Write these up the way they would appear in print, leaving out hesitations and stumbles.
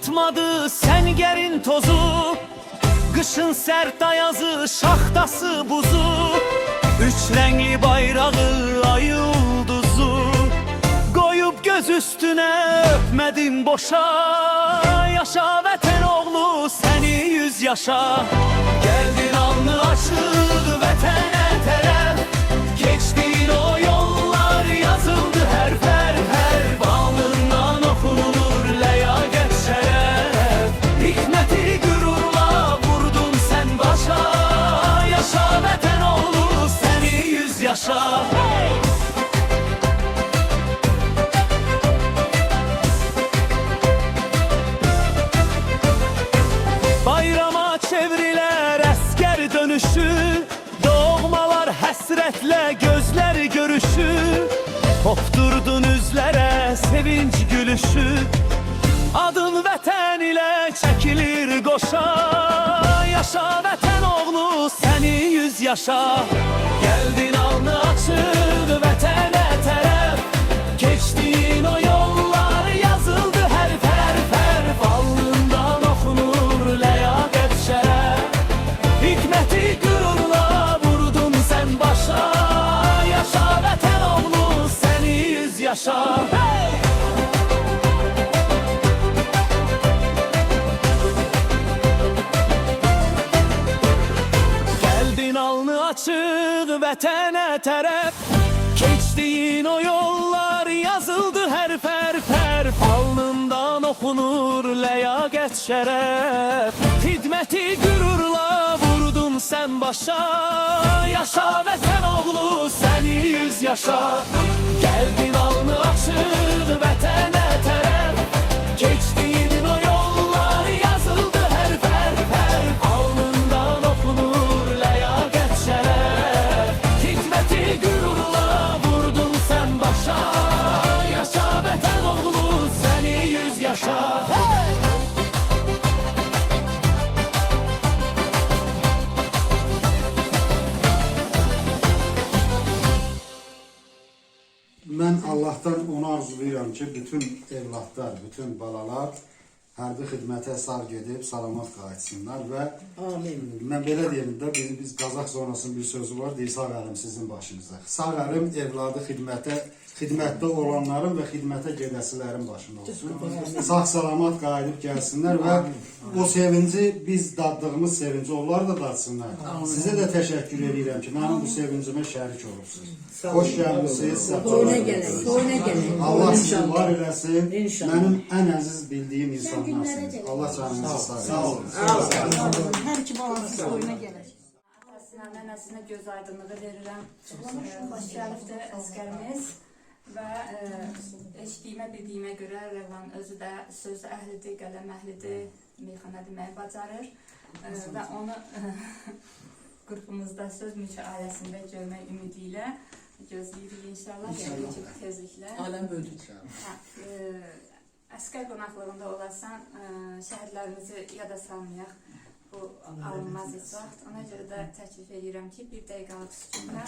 Unutmadı Senger'in tozu, kışın sert ayazı, şahtası buzu, üç renkli bayrağı, ay yılduzu. Koyup göz üstüne öpmedim boşa, yaşa vətən oğlu seni 100 yaşa. Geldin alnı açıldı vətənə tərəf, geçtiğin o yollar yazıldı harf harf, alnından okunur ləyaqət şərəf. Hikməti gürurla vurdun sen başa, yaşa vətən oğlu seni 100 yaşa. Bayrama çevriler əskər dönüşü, doğmalar həsrətlə gözlər görüşü. Hopturdun üzlərə sevinç gülüşü, adın vətən ilə çəkilir qoşa. Yaşa vətən oğlu səni 100 yaşa. Geldin alnı açıldı vətənə tərəf, geçtiğin o yollar yazıldı harf harf harf, alnından okunur ləyaqət şərəf. Hikməti gürurla vurdun sen başa, yaşa vətən oğlu səni 100 yaşa. Hey! Geldin alnı açık vətənə tərəf, geçtiğin o yollar yazıldı harf harf harf, alnından okunur ləyaqət şərəf. Xidməti gürurla vurdun sen başa, yaşa vətən oğlu səni 100 yaşa. Geldin alnı açık vətənə tərəf, geçtiğin o yollar yazıldı harf harf harf, alnından okunur ləyaqət şərəf. Hikməti gürurla vurdun sen başa, yaşa vətən oğlu səni 100 yaşa. Hey! Mən Allah'tan onu arzulayıram ki, bütün evlatlar, bütün balalar hərbi xidmətə sağ gedib, salamat qayıtsınlar və mən belə deyim də, biz Qazaq zonasının bir sözü var, deyir, sağ əlim sizin başınıza. Sağ əlim evladı xidmətdə olanların və xidmətə gedəsilərin başında olsun. Sağ salamat qayıdıb gəlsinlər və o sevinci, biz daddığımız sevinci onlar da dadsınlar. Sizə də təşəkkür edirəm ki, mənim bu sevincimə şərik olursunuz. Xoş gəlmişsiniz, Sonra gəlin. Allah sizi var eləsin. Mənim ən əziz bildiyim insanlarsınız. Allah canınızı sağ olun. Hər iki balansız oyuna gəlir. Atasına, nənəsinə göz aydınlığı verirəm. Xoş gəlibdir əskərimiz və eşitdiyimə, bildiyimə görə Rəvan özü də söz əhlidir, qələm əhlidir, meyxana deməyi bacarır və onu qrupumuzda söz mülki ailəsində görmək ümidi ilə gözləyirik inşallah. Gələcək tezliklə. Aləm böldük. Əskər qonaqlığında olarsan, şəhidlərimizi yada salmayaq. Bu alınmaz heç vaxt. Ona görə də təklif edirəm ki, bir dəqiqəlik sükutla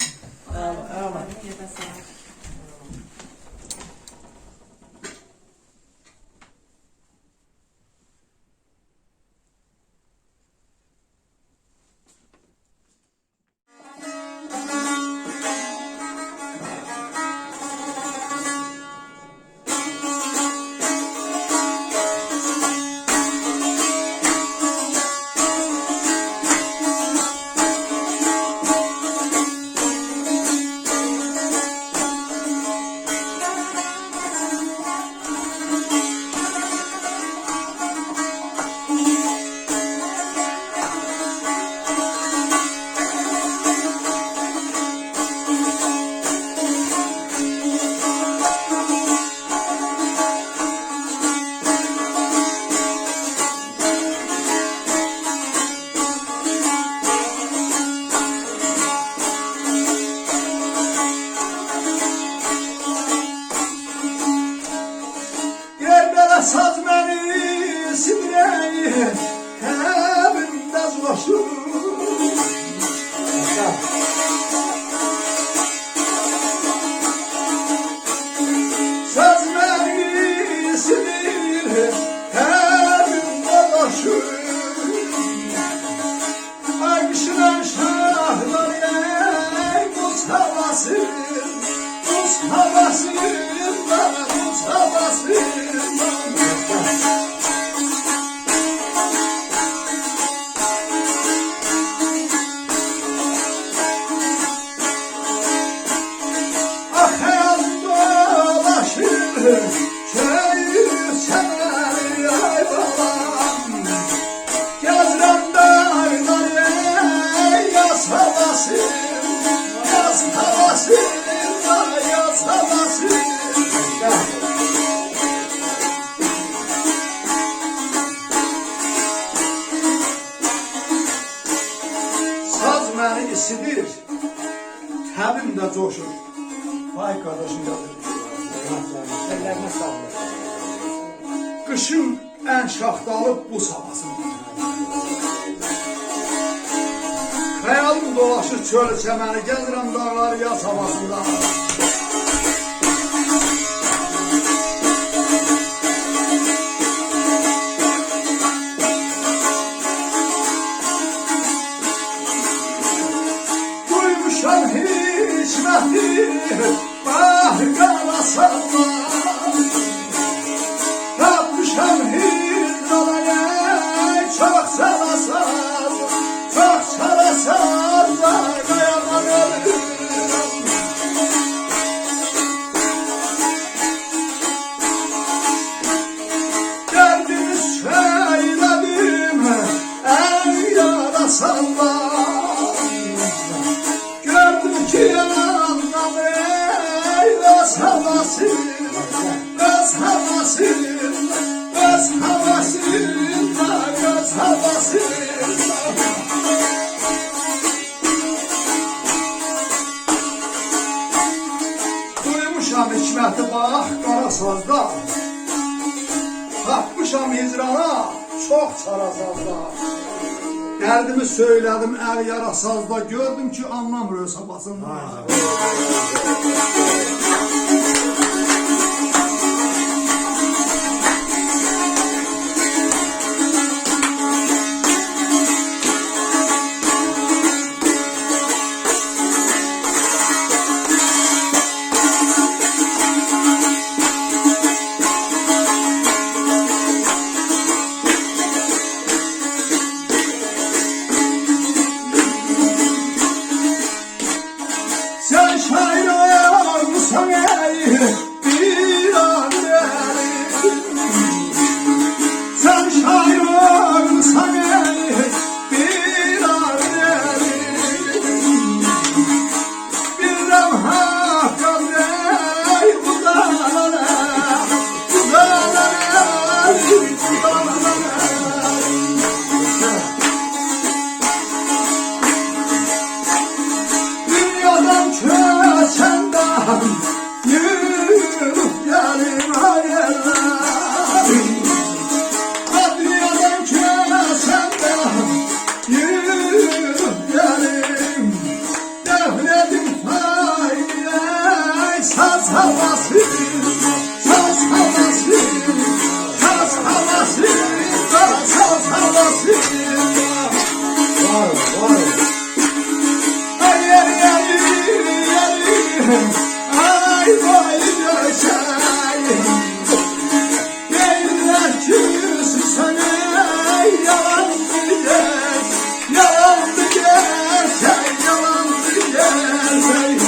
onları yada salaq. köyü sever ay balam. Gezrem dağları yaz havası, yaz havası, yaz havası. Saz məni isidir, təbim də coşur. Vay qardaşım yazır. Ellerine sağlık. Qışın ən şaxtalı bu havasında. Xəyalım dolaşır çöl çəməni, gəzirəm dağlar yaz havasında. Duymuşam hikməti, bah qalasanlar. Tapmışam hidrolaya, çok çalasaz, çok çalasaz da dayaman ölürüm. Derdimi söyledim, el yarasanlar. Gördüm ki yanımdan öz havası, öz havası, öz havası, öz havası. Duymuşam hikməti bax qarasazda, tapmışam hicrana çox çarasazda. Dərdimi söylədim əl yarasazda, gördüm ki anlamır öz havasında. Sen şair olmuşsan ey bir annelim. Sen şair olmuşsan ey bir annelim. Bilmem hakkım ey bu dağlara, bu dağlara, bu dağlara. Dünyadan köçenden yürüp gelim hayırlar. Dünyadan köçenden yürüp gelim. Devletin faydayı saz havası, saz havası, saz havası, saz havası. Ay ay ay ay, ay vay yaşayım. Değiller küsü sana yalandı gel, yalandı gerçek, yalandı gerçek.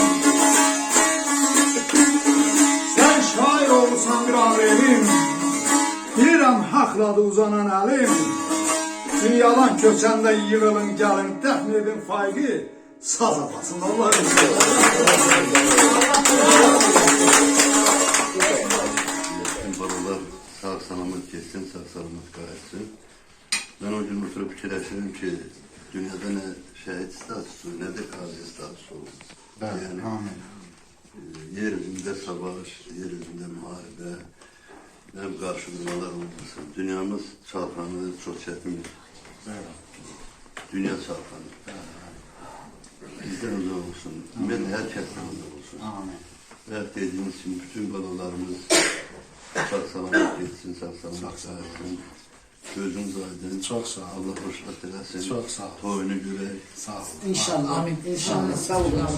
Sen şair olsan bir alemim, bilirəm haqladı uzanan əlim. Dünyadan köçəndə yığılın gəlin, dəfn edin fayqı saz havasın. Allah razı Balalar sağ salamat geçsin, sağ salamat qayıtsın. Ben o gün oturup fikirləşirim ki, dünyada ne şehit statüsü, ne de qazi statüsü olur. Bəli, amin. Yeryüzünde savaş, yeryüzünde müharibə, hem qarşıdurmalar olmasın. Dünyamız çalkanı çok çetindir. Dünya çalkanı. Bizden uzak olsun, ben herkesten uzak olsun. Amin. Ve dediğiniz için bütün balalarımız sağ salamat geçsin, sağ salamat qayıtsın. Gözünüz aydın. Çok sağ ol. Allah hoşbat eləsin. Çok sağ ol. Toyunu görək. Sağ ol. İnşallah. Amin. İnşallah. Sağ olun.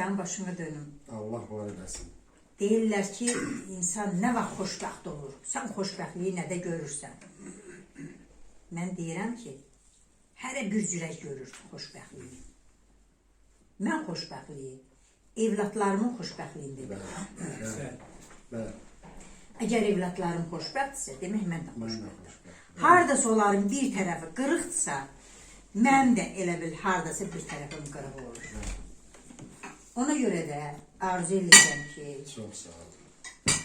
sənin başına dönüm. Allah var eləsin. Deyirlər ki, insan nə vaxt xoşbəxt olur? Sən xoşbəxtliyi nədə görürsən? Mən deyirəm ki, hərə bir cürə görür xoşbəxtliyi. Mən xoşbəxtliyi evlatlarımın xoşbəxtliyində görürəm. Bəli. Əgər evlatlarım xoşbəxtdirsə, demək mən də Mən də xoşbəxtəm. xoşbəxt. Hardasa onların bir tərəfi qırıqdırsa, mən də elə bil hardasa bir tərəfim qırıq olur. Ona görə də arzu edirəm ki, Çox sağ olun.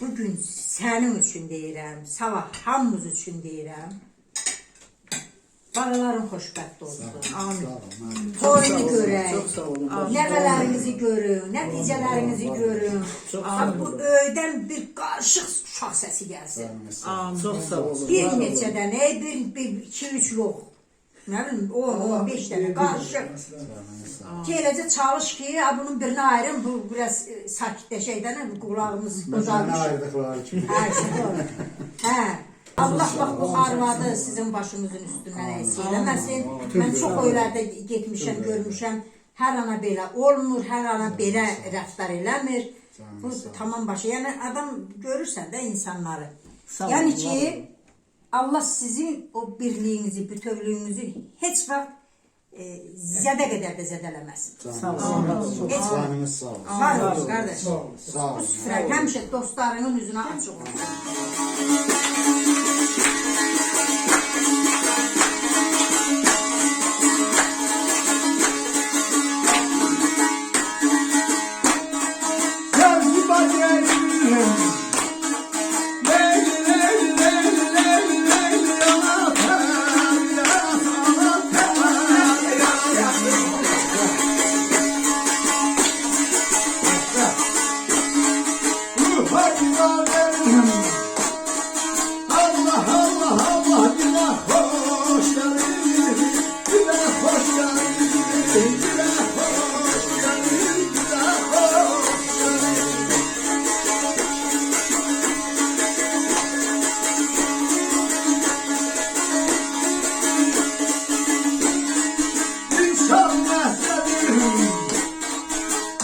bugün sənin üçün deyirəm, sabah hamımız üçün deyirəm, balaların xoşbəxt olsun. Amin. Sağ olun. Toyunu görək, Çox sağ olun. nəvələrinizi görün, nəticələrinizi görün. Bax, bu öydən bir qarışıq uşaq səsi gəlsin. Çox sağ olun. Bir neçə dənə, bir, iki, üç yox. Nə bilim, 10-15 dənə qarışıq. Ki, eləcə çalış ki, bunun birini ayırın, bu biraz sakitləşəkdən, qulağımız Mən səni bozarmış. ayırdıqları kimi. Hə, işte doğru. Hə. Allah bax bu arvadı sizin başınızın üstündən əksik eləməsin. Mən çox oylarda getmişəm, görmüşəm. Hər ana belə olmur, hər ana belə rəftar eləmir. Bu tamam başı. Yəni adam görürsən də insanları. Yəni ki, Allah sizin o birliyinizi, bütövlüyünüzü heç vaxt zədə qədər də zədələməsin. Sağ olun. Canınız sağ olun. Var olsun qardaş. Sağ Bu olun. süfrə həmişə dostlarının üzünə açıq olsun. Yazıma gelirim. Leyli leyli leyli leyli leyli yanatar, ruha günanerim. Allah Allah Allah güne hoş geldin, güne hoş geldin, güne hoş geldin, güne hoş geldin. İnsan mehzedir.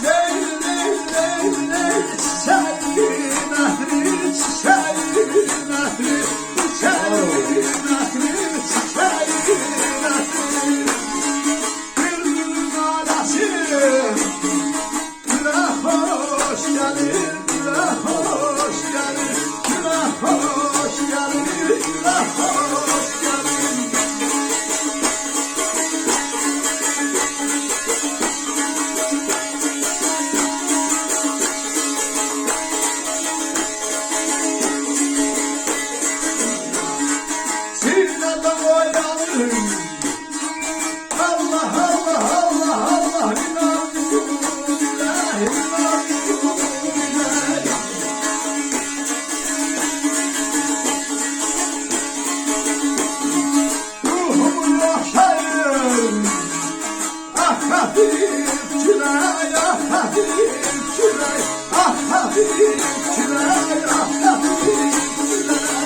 Leyli leyli leyli leyli çiçeği mehri, çiçeği mehri, çiçeği mehri, çiçeği mehri. Gülgül nalesi, güne hoş gelir, güne hoş gelir, güne hoş gelir, güne hoş gelir. Sinede oynanırım. Allah Allah Allah Allah Bismillah, Bismillah. Ruhumu yaşayın. Ah hafif külay, ah hafif külay, ah hafif külay, ah hafif külay.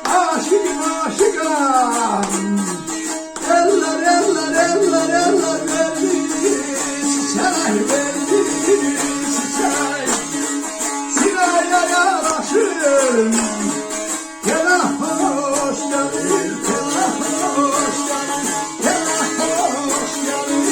Aşıkım aşıkım. Eller eller eller eller verdi çiçek, verdi çiçek. Sıraya yaraşır. Gene hoş geldin, gene hoş geldin, gene hoş geldin,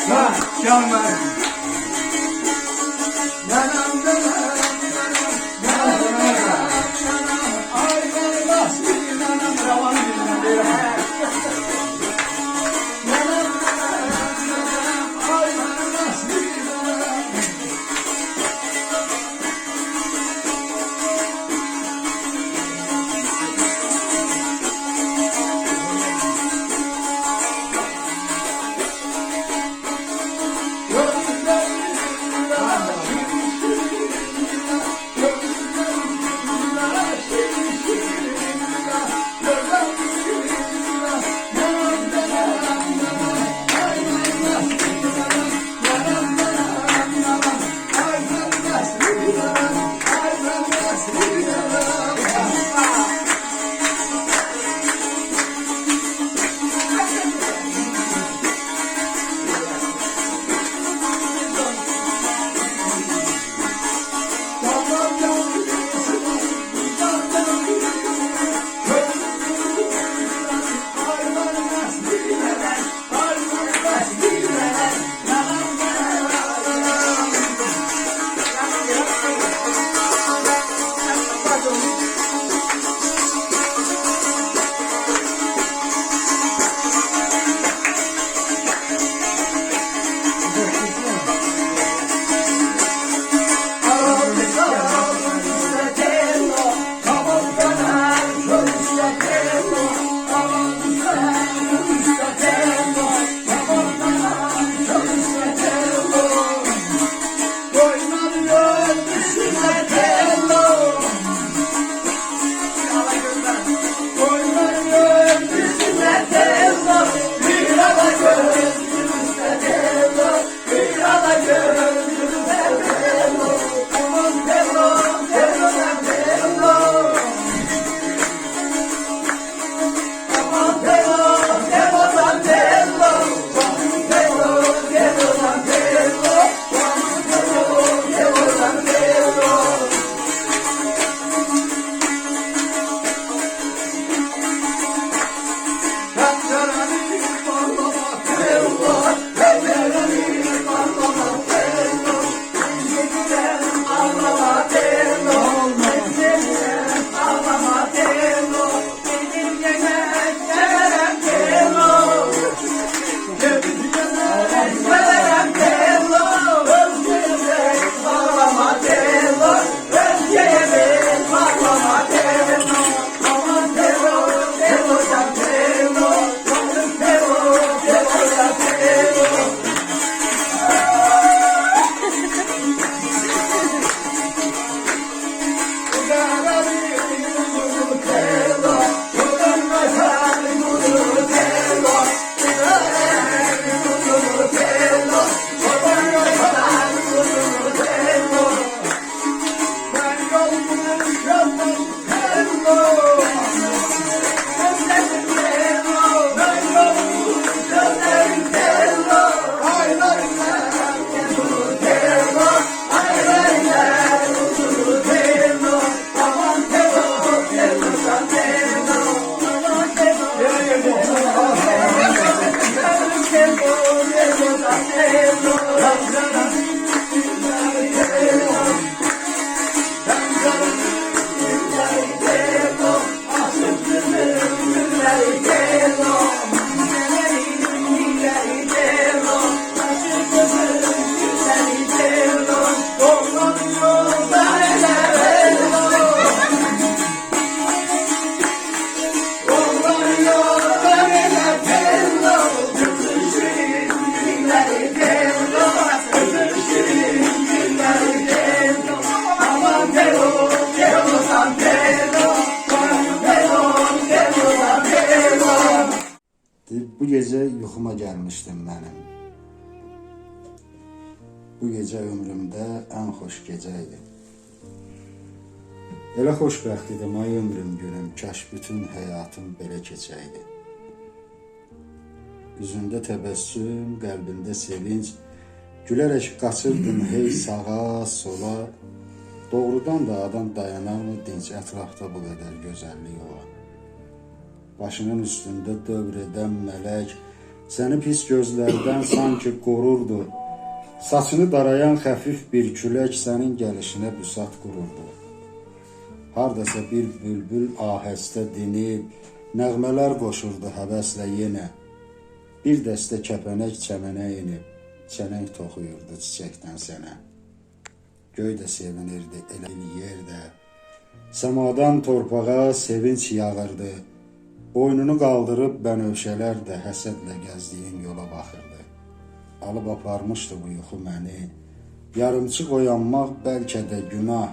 Ha, gelmez. Nənəm, nənəm, nənəm, nənəm, ay qardaş, nənəm, ravan dinləyirəm. Nənəm, nənəm, ay qardaş, nənəm. Bu gece yuxuma gəlmişdim mənim. Bu gece ömrümdə ən xoş gecə idi. Elə xoşbəxt idim ay ömrüm günüm, kaş bütün həyatım belə keçəydi. Üzündə təbəssüm, qəlbində sevinç, gülərək qaçırdım hey sağa, sola. Doğrudan da adam dayanarmı dinç ətrafda bu qədər gözəllik ola. Başının üstündə dövr edən mələk, Səni pis gözlərdən sanki qorurdu. Saçını darayan xəfif bir külək sənin gəlişinə büsat qururdu. Hardasa bir bülbül ahəstə dinib, nəğmələr qoşurdu həvəslə yenə. Bir dəstə kəpənək çəmənə inib, çələng toxuyurdu çiçəkdən sənə. Göy də sevinirdi, elə yer də. Səmadan torpağa sevinç yağırdı. Boynunu qaldırıb bənövşələr də həsədlə gəzdiyin yola baxırdı. Alıb aparmışdı bu yuxu məni. Yarımçıq oyanmaq bəlkə də günah.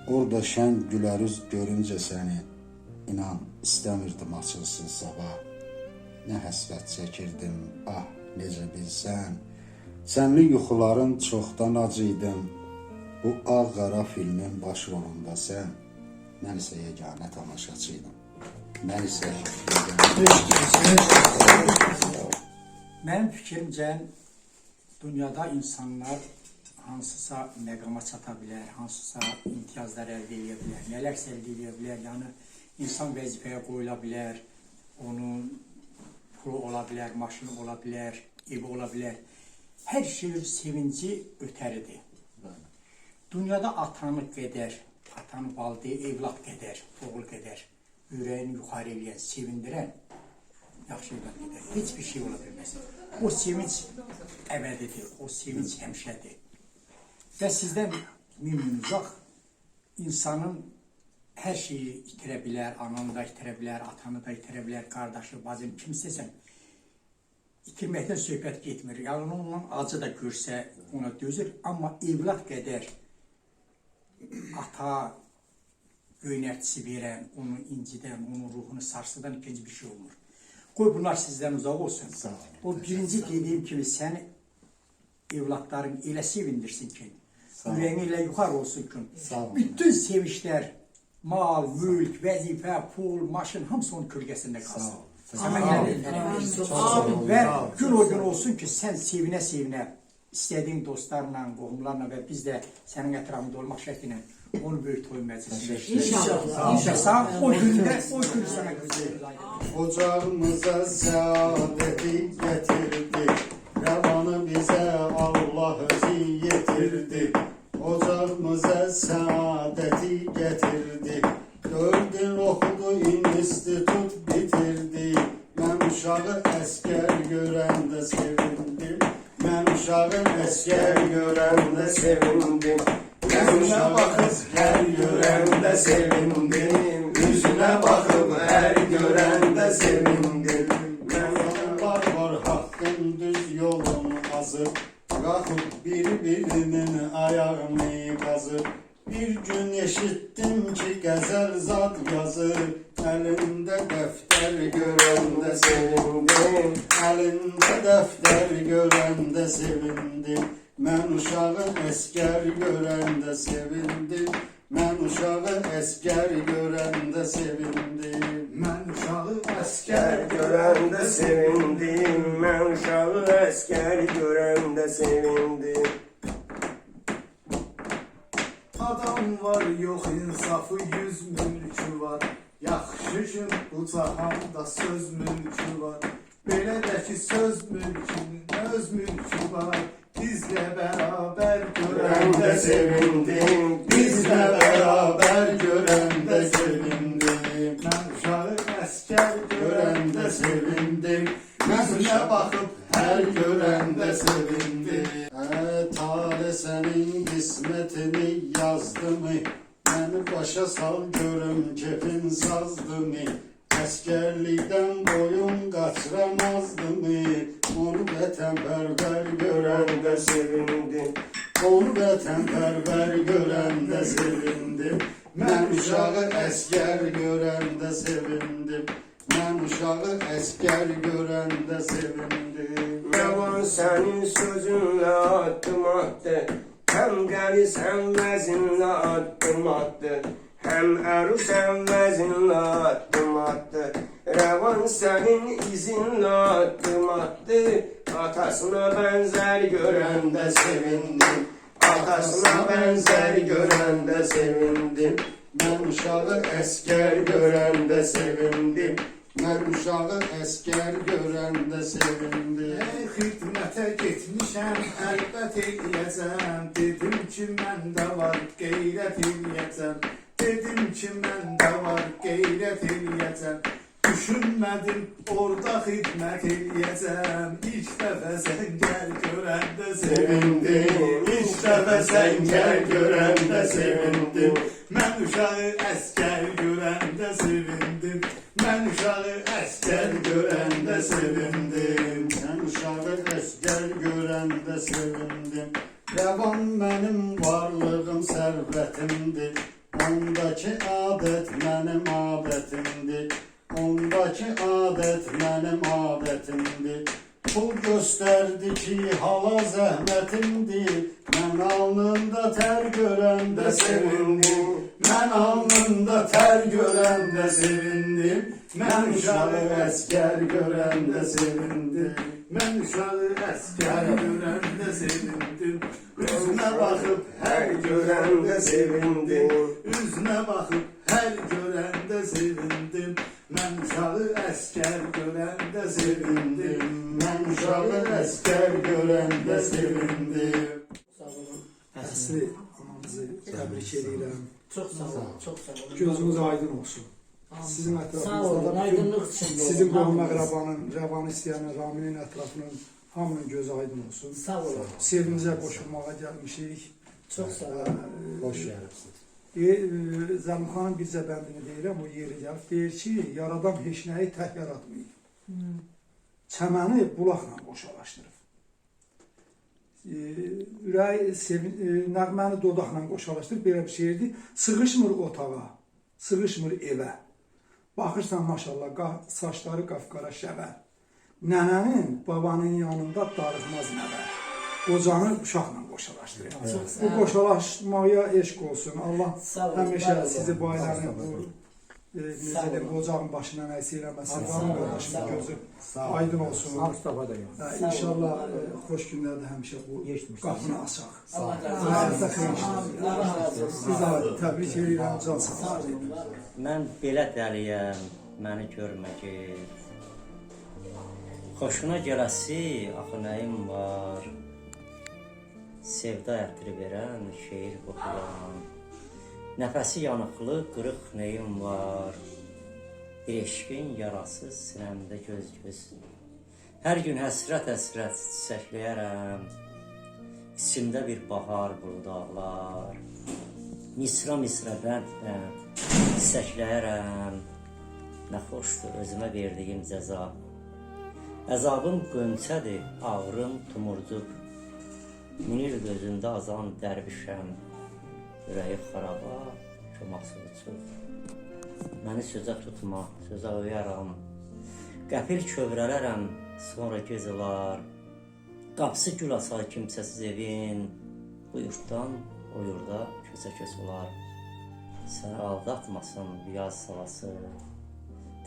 Orada şən gülərüz görüncə səni. İnan, istəmirdim açılsın sabah. Nə həsrət çəkirdim, ah necə bilsən. Sənli yuxuların çoxdan acıydım. Bu ağ-qara filmin baş rolunda sən. Mən isə yeganə tamaşaçıydım. Mən isə Mənim fikrimcə dünyada insanlar hansısa məqama çata bilər, hansısa imtiyazlar əldə edə bilər, nələrsə əldə edə bilər. Yəni insan vəzifəyə qoyula bilər, onun pulu ola bilər, maşını ola bilər, evi ola bilər. Hər şeyin sevinci ötəridir. Dünyada atanı qədər, atanı valide, evlad qədər, oğul qədər ürəyini yuxarı eləyən, sevindirən yaxşı evlad qədər. Heç bir şey ola bilməz. O sevinç əbədidir, o sevinç həmişədir. Və sizdən mümin uzaq, insanın hər şeyi itirə bilər, ananı da itirə bilər, atanı da itirə bilər, qardaşı, bacım, kimsəsən, itirməkdən söhbət getmir. Yəni onunla acı da görsə ona dözür, amma evlad qədər ata göynərtisi verən, onu incidən, onun ruhunu sarsıdan ikinci bir şey olmur. Qoy bunlar sizdən uzaq olsun. O birinci dediyim kimi səni evladların elə sevindirsin ki, ürəyini elə yuxarı olsun ki, bütün sevinçlər, mal, mülk, vəzifə, pul, maşın, hamısı onun kölgəsində qalsın. Və gün o gün olsun ki, sən sevinə-sevinə istədiyin dostlarla, qohumlarla və biz də sənin ətrafında olmaq şərtilə onu böyük toy məclisində İnşallah. O gündə, o gün sənə güzel. Ocağımıza səadəti gətirdi. Rəvanı bizə Allah özü yetirdi. Ocağımıza səadəti gətirdi. 4 il oxudu, institut bitirdi. Mən uşağı əskər görəndə sevindim. Mən uşağı əskər görəndə sevindim. Üzünə baxıb hər görəndə sevindim. Üzünə baxıb hər görəndə sevindim. Mən var haqqın düz yolunu azıb, qalxıb bir-birinin ayağını qazıb. Bir gün eşitdim ki qəzəl zad yazır. Əlində dəftər görəndə sevindim. Əlində dəftər görəndə sevindim. Mən uşağı əskər görəndə sevindim. Mən uşağı əskər görəndə sevindim. Mən uşağı əskər görəndə sevindim. Mən uşağı əskər görəndə sevindim. Adam var, yox insafı, 100 mülkü var. Yaxşı gün bu cahanda söz mülkü var. Belə də ki söz mülkünün öz mülkü var. Bizlə bərabər görəndə sevindim. Bizlə bərabər görəndə sevindim. Mən uşağı əskər görəndə sevindim. Gözünə baxıb hər görəndə sevindim. Tale sənin qismətini yazdı mı? Məni başa sal görüm kefin sazdı mı? Əskərlikdən boyun qaçıramazdı mı? Onu vətənpərvər görəndə sevindim. Onu vətənpərvər görəndə sevindim. Mən uşağı əskər görəndə sevindim. Mən uşağı əskər görəndə sevindim. Rəvan sənin sözünlə addım atdı. Həm qəlisən vəzinlə addım atdı. Həm ərusən vəzinlə addım atdı. Rəvan sənin izinlə addım atdı. Atasına bənzər görəndə sevindim. Atasına bənzər görəndə sevindim. Mən uşağı əskər görəndə sevindim. Mən uşağı əskər görəndə sevindim. Xidmətə getmişəm, əlbət eləyəcəm. Dedim ki, məndə var qeyrət eləyəcəm. Dedim ki, məndə var qeyrət eləyəcəm. Düşünmədim, orada xidmət eləyəcəm. İlk dəfə səngər görəndə sevindim. İlk dəfə səngər görəndə sevindim. Mən uşağı əskər görəndə sevindim. Mən uşağı əskər görəndə sevindim. Mən uşağı əskər görəndə sevindim. Rəvan mənim varlığım sərvətimdir. Ondakı adət mənim adətimdir. Ondakı adət mənim adətimdir. Pul göstərdi ki, hala zəhmətimdir. Mən alnında tər görəndə sevindim. Mən alnında tər görəndə sevindim. Mən uşağı əskər görəndə sevindim. Mən uşağı əskər görəndə sevindim. Üzünə baxıb hər görəndə sevindim. Üzünə baxıb hər görəndə sevindim. Mən uşağı əskər görəndə sevindim. Mən uşağı əskər görəndə sevindim. Əsri anamızı təbrik edirəm. Çox sağ olun, çox sağ olun. Gözünüz aydın olsun. Sizin Sağ olun, ətrafınızda aydınlıq içində olun. sizin qohum Hamınız. əqrabanın, rəvanı istəyənin, Raminin ətrafının hamının gözü aydın olsun. Sağ olun. Sevinizə qoşulmağa gəlmişik. Çox sağ olun. Hoş gəlibsiniz. Zəlimxanın bircə bəndini deyirəm, o yeri gəlib. Deyir ki, yaradan heç nəyi tək yaratmayıb. Çəməni bulaqla qoşalaşdırıb. Nəğməni dodaqla qoşalaşdırıb, belə bir şeydir. Sığışmır otağa, sığışmır evə. Baxırsan maşallah, saçları qafqara şəvə. Nənənin, babanın yanında darıxmaz nəvə. Qocanı uşaqla qoşalaşdırır. Bu qoşalaşmaya eşq olsun. Allah Sağ olun, var həmişə olun. sizi bu ailənin bu necə deyim, ocağın başından əks eləməsin. Ramın qardaşımın gözü aydın olsun. Mustafa da yok. İnşallah xoş günlərdə həmişə bu qapını açaq. Allah Həyatda razı xeyir olsun. işlər. Allah razı olsun. Siz də təbrik edirəm, can sağ Sağ olun. olun. Mən belə dəliyəm, məni görmə get. Xoşuna gələsi, axı nəyim var? Sevda ətri verən şeir qoxulan. Nəfəsi yanıqlı, qırıq nəyim var? Bir eşqin yarasız sinəmdə göz-göz. Hər gün həsrət-həsrət çiçəkləyərəm. İçimdə bir bahar buldaqlar. Misra-misra bənd-bənd çiçəkləyərəm. Nə xoşdur özümə verdiyim cəza. Əzabım qönçədir, ağrım tumurcuq. Minir gözündə azan dərvişəm. Ürəyi xaraba, çoması uçur. Məni sözə tutma, sözə uyaram. Qəfil kövrələrəm, sonra göz olar. Qapısı gül asar kimsəsiz evin. Bu yurtdan o yurda köçə-köç olar. Səni aldatmasın yaz salası.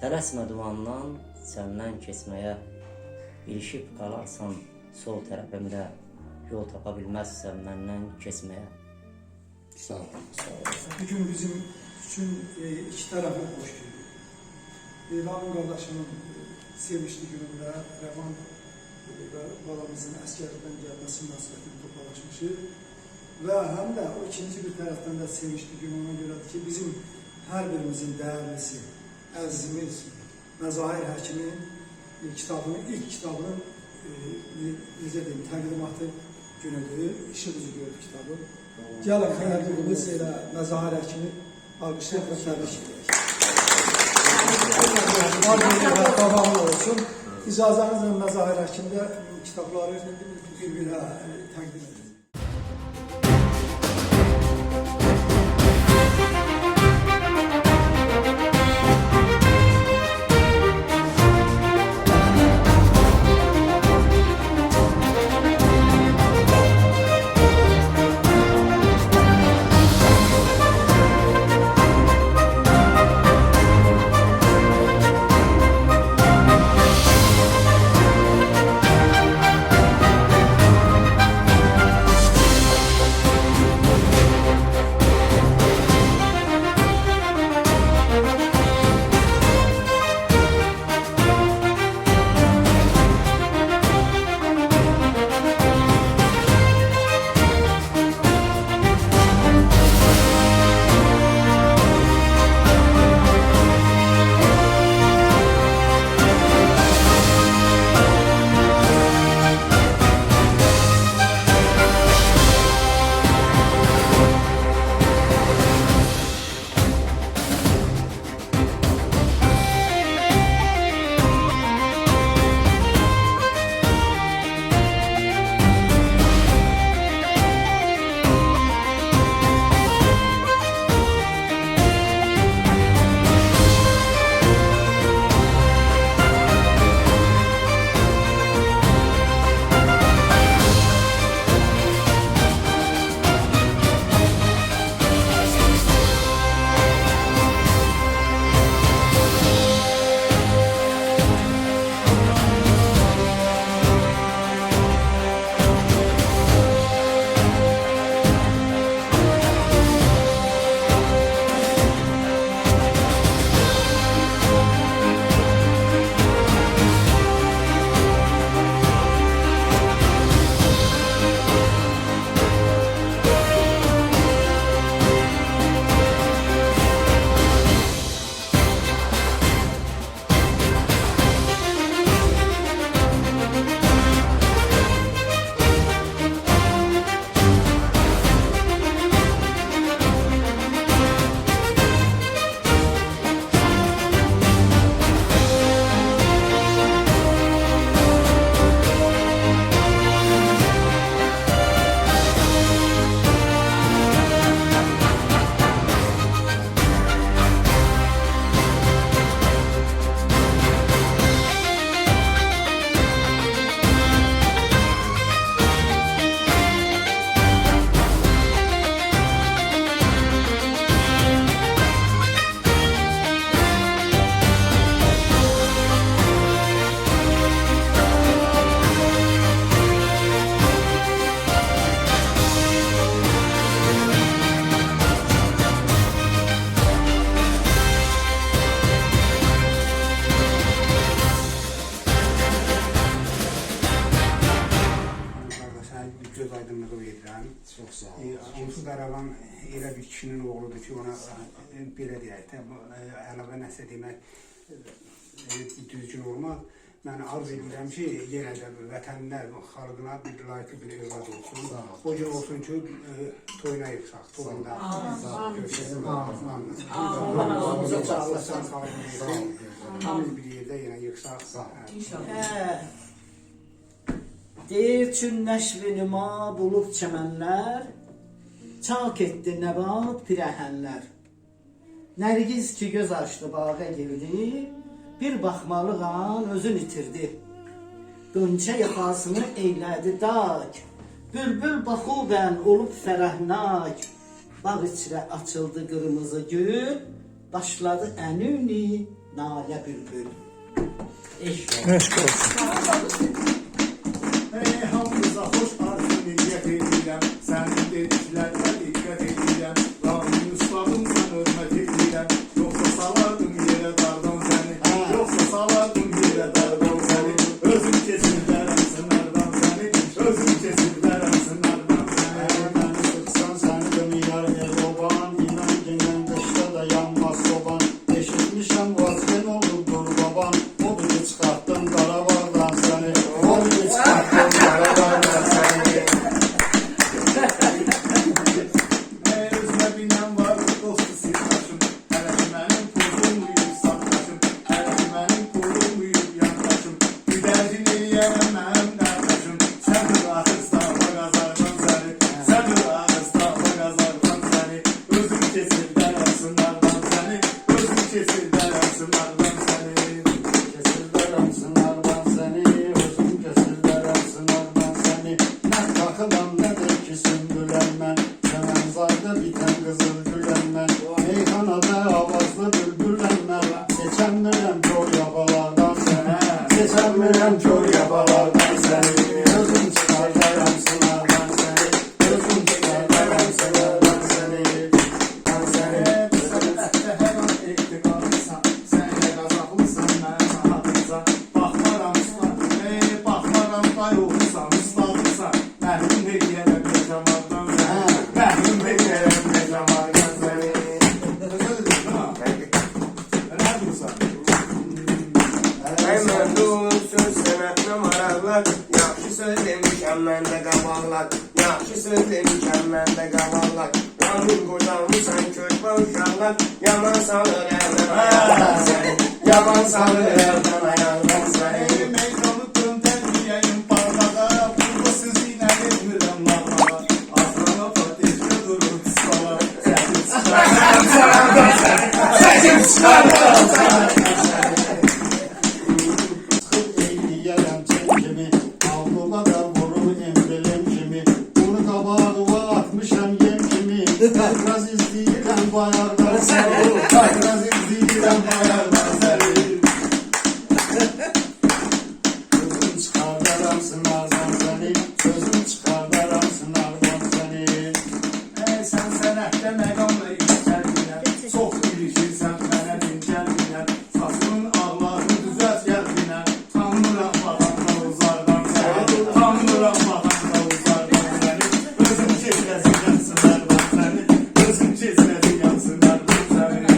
Tələsmə dumandan səndən keçməyə. İlişib qalarsan sol tərəfimdə. Yol tapa bilməzsən məndən keçməyə. Sağ olun. Bugün bizim üçün iki tərəfə xoş gündür. Ramin qardaşımın sevinçli günündə Rəvan və balamızın əskərlikdən gəlməsi münasibətini toplalaşmışıq. Və həm də o ikinci bir tərəfdən də sevinçli gün ona görədir ki, bizim hər birimizin dəyərlisi, əzizimiz Məzahir Həkimin kitabının, ilk kitabının necə deyim, təqdimatı günüdür. İşıq üzü görüb kitabı. Gəlin xəyərliyimiz elə Məzahir Həkimi alqışlayıb və təbrik edək. Davamlı olsun. İcazənizlə Məzahir Həkimdə kitabları bir-birə təqdim edin. göz aydınlığı verirəm. Çox sağ olun. Onsuz Qaravan elə bir kişinin oğludur ki, ona belə deyək də, əlavə nəsə demək düzgün olmaz. Mən arz edirəm ki, yenə də vətənlə, xalqına bir layiqli bir övlad olsun. O gün olsun ki, toyuna yıxsaq, toyunda görüşəsin. Ağzınıza çağırın. Hamı bir yerdə yenə yıxsaq. Deyir çün nəşvini ma bulub çəmənlər, çak etdi nəbat pirəhənlər. Nərgiz ki göz açdı bağa girdi, bir baxmalığan özün itirdi. Qönçə yaxasını eylədi dak, bülbül baxubən olub fərəhnak. Bağ içrə açıldı qırmızı gül, başladı ənüni nalə bülbül. Eşq olsun. Hamımıza xoş arzu niyyət edirəm, sənin dediklərinə diqqət edirəm. Rahmin ustadım, sən hörmət edirəm, yoxsa salardım yerə dardan səni, yoxsa salardım yerə dardan səni. Özüm keçirlərəm sınardan səni, özüm keçirlərəm sınardan səni. Məni sıxsan səni dönüyər el-oban, inan gənən qışda da yanmaz soban. Eşitmişəm vazgen olurdur baban, o biri çıxartdım Qarabağdan səni, o biri çıxartdım Qarabağdan səni. Özümə binəm var, dostu sirdaşım, hələ ki mənim pulum uyuyub saqdaşım, hələ ki mənim pulum uyuyub yandaşım. Güdərcin eləyərəm mənim qardaşım, sən axır stafa qazardan səni, sən axır stafa qazardan səni. Özüm keçirdərəm sınardan səni, özüm keçirdərəm sınardan səni. Kesildərəm sınardan səni, özüm kesildərəm sınardan səni. Nə taxılam, nədir ki sümbüləm mən, Çəmənzayda bitən qızıl güləm mən. Meyxanada avazlı bülbüləm mən, seçəmirəm kör yabalardan səni, seçəmirəm kör yabalardan səni. Özüm çıxardaram sınardan səni, özüm çıxardaram sınardan səni. Mən səni Hər an ehtiqalıysan, sən elə qazaqlısan, mənə sahatlısan. Baxmaram usta, baxmaram dayollusan, ustadlısan. Məhrum eləyərəm yaşamardan səni, məhrum eləyərəm yaşamardan səni. Özəl edirəm, ha? Nə dursan? Mən duysun sənətlə maraqlar, yaxşı söz demişəm məndə qavallar, yaxşı söz demişəm məndə qavallar. Yanın qocalmışsan körpə uşaqlar, yaman salır əldən ayaqdan səni, yaman salır əldən ayaqdan səni. Meydanı döndərməyəyim parlağa, burada sizinlə etmirəm lağlağa. Aslana pateşdə durur ustalar, səsim çıxardaram sənardan səni, səsim çıxardaram sənardan səni. Çıxıb eyləyərəm çək kimi, alnıma da vurur emblem kimi. Bunu qabağıma atmışam yem kimi, biraz izləyirəm bayardan səni, biraz izləyirəm bayardan səni. Sözüm çıxardaram sınardan səni, sözüm çıxardaram sınardan səni. Sən sənətdə məqamla yüksəldinən, çox ilişirsən mənə dincəldinən. Saçının ağlarını düzət gəldinən, tanımıram baxanda uzardan səni, tanımıram baxanda uzardan səni. Özüm keçirəcəyəm sınardan səni, özüm keçirəcəyəm sınardan səni.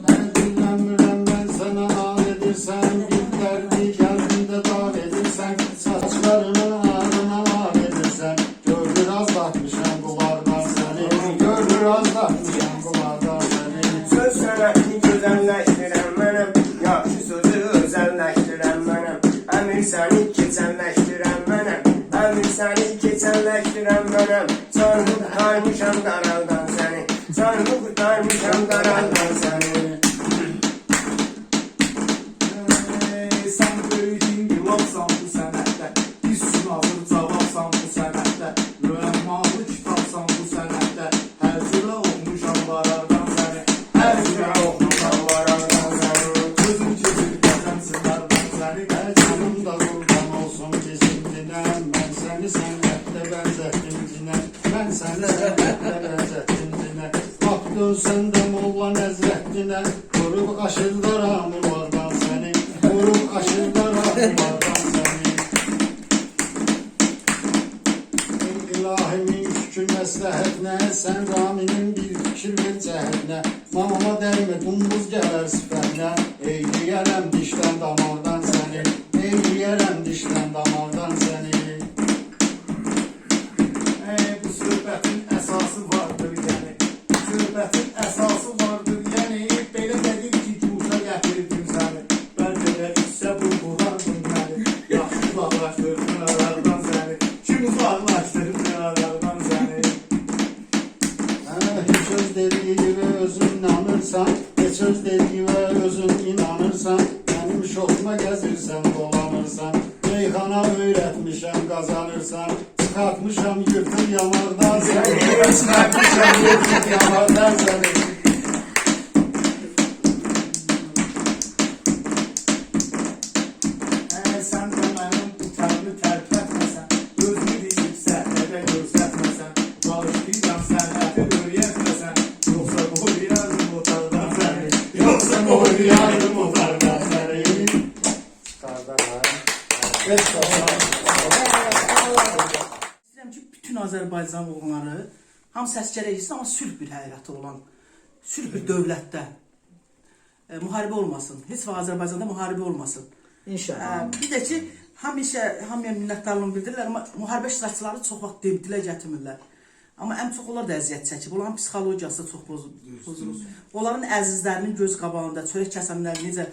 Mən dinlənmirəm, mən sənə al edirsən, illərdi gəldində dar edirsən, saçlarının ağrına var edirsən. Gördür azlatmışam bunlardan səni, gördür azlatmışam bunlardan səni. Söz sənətini gözəlləşdirən mənəm, yaxşı sözü özəlləşdirən mənəm. Əmir səni keçənləşdirən mənəm, əmir səni keçənləşdirən mənəm. Canımı qurtarmışam qaraldan səni, canımı qurtarmışam qaraldan səni. Sən böyüdün gilabsan bu sənətdə, üstün hazır cavabsan bu sənətdə. Müəmmalı kitabsan bu sənətdə, hər cürə oxumuşam varardan səni, hər cürə oxumuşam varardan səni. Gözüm keçir qəzəm sınardan səni, Canım da qurban olsun bizim dinəm, mən səni sənətdə bənzətdim dinə, mən səni sənətdə bənzətdim dinə. Bax dönsən də molla nəzrətdinə, qurub aşırdaram onlardan səni, qurub aşırdaram onlardan səni. ilahimin şükür məsləhətinə, sən Raminin bir fikir ver cəhətinə, mamama dəymə dumbuz gələr sifətinə, eyləyərəm dişdən damardan səni, eyləyərəm dişdən damardan səni. Bu söhbətin əsası vardır yəni, söhbətin əsası vardır yəni, belə dedim ki, cuşa gətirdim səni, bəlkə də hissə bulqulardım məni, yaxşı uzaqlaşdırdın aralardan səni, kim uzaqlaşdırdın aralardan səni. Heç öz dediği gibi özün inanırsan, heç öz dediği ve özün inanırsan, benim şoxuma gəzirsən, dolanırsan, meyxana öyrətmişəm, qazanırsan, çıxartmışam yırtıq yamardan səni, çıxartmışam yırtıq yamardan səni. Sən də mənim utanını tərk etməsən, özünü deyib səhnədə göstərməsən, bağışlayıram sənəti öyrətməsən, yoxsa qoyardım otardan səni, yoxsa qoyardım otardan səni. İstəyirəm ki, bütün Azərbaycan oğulları hamısı əsgərə gitsin, amma sülh bir həyatı olan, sülh bir dövlətdə müharibə olmasın. Heç vaxt Azərbaycanda müharibə olmasın. İnşallah. Bir də ki, hamıya minnətdarlığımı bildirirlər, amma müharibə iştirakçıları çox vaxt dilə gətirmirlər. Amma ən çox onlar da əziyyət çəkib, onların psixologiyası da çox pozulur. Onların əzizlərinin göz qabağında, çörək kəsənlər necə